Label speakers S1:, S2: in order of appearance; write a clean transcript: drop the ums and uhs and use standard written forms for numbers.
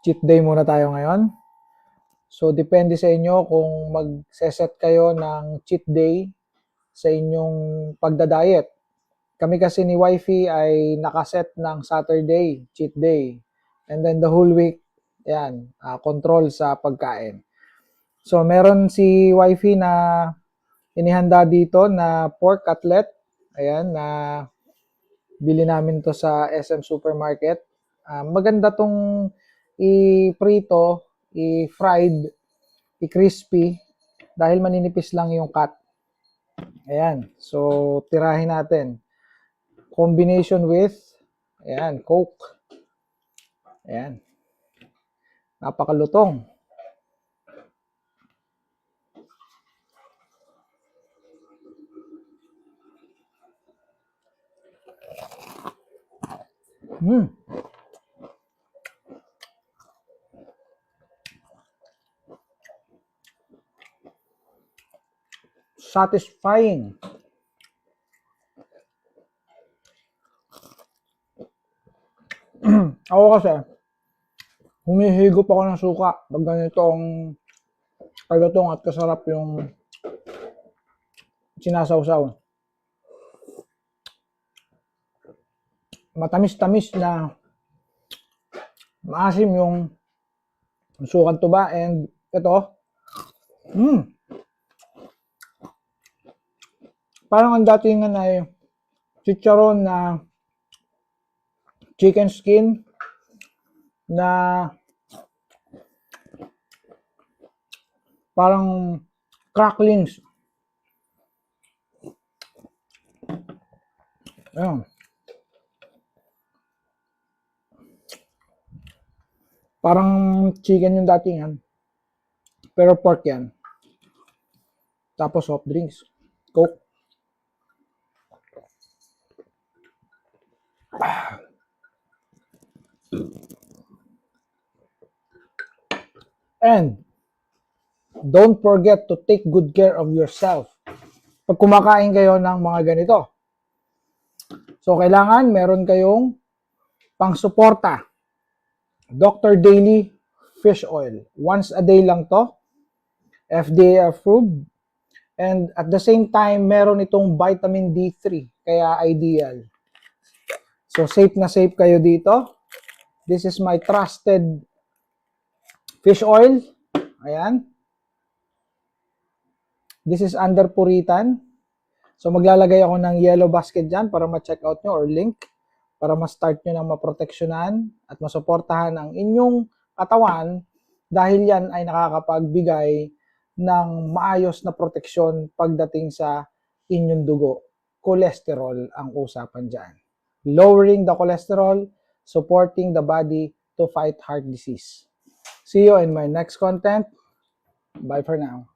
S1: cheat day muna tayo ngayon. So, depende sa inyo kung mag-set kayo ng cheat day sa inyong pagda-diet. Kami kasi ni Wifey ay nakaset ng Saturday, cheat day. And then the whole week, yan, control sa pagkain. So, meron si Wifey na inihanda dito na pork cutlet. Ayan, na bili namin to sa SM Supermarket. Maganda tong i-prito, i-fried, i-crispy dahil maninipis lang yung cut. Ayan. So, tirahin natin. Combination with, ayan, Coke. Ayan. Napakalutong. Satisfying. Ako kasi, humihigop ako ng suka pag ganitong kalutong at kasarap yung sinasawsaw. Matamis-tamis na maasim yung sukang tuba and ito, parang ang datingan ay chicharon na chicken skin na parang cracklings. Ayan. Parang chicken yung datingan. Pero pork yan. Tapos soft drinks. Coke. And don't forget to take good care of yourself pag kumakain kayo ng mga ganito. So, kailangan meron kayong pang-suporta. Dr. Daily Fish Oil. Once a day lang to. FDA approved. And at the same time, meron itong vitamin D3. Kaya ideal. So, safe na safe kayo dito. This is my trusted fish oil. Ayan. This is under Puritan. So, maglalagay ako ng yellow basket dyan para ma-check out nyo or link para ma-start nyo ng maproteksyonan at masuportahan ang inyong katawan dahil yan ay nakakapagbigay ng maayos na proteksyon pagdating sa inyong dugo. Cholesterol ang usapan dyan. Lowering the cholesterol, supporting the body to fight heart disease. See you in my next content. Bye for now.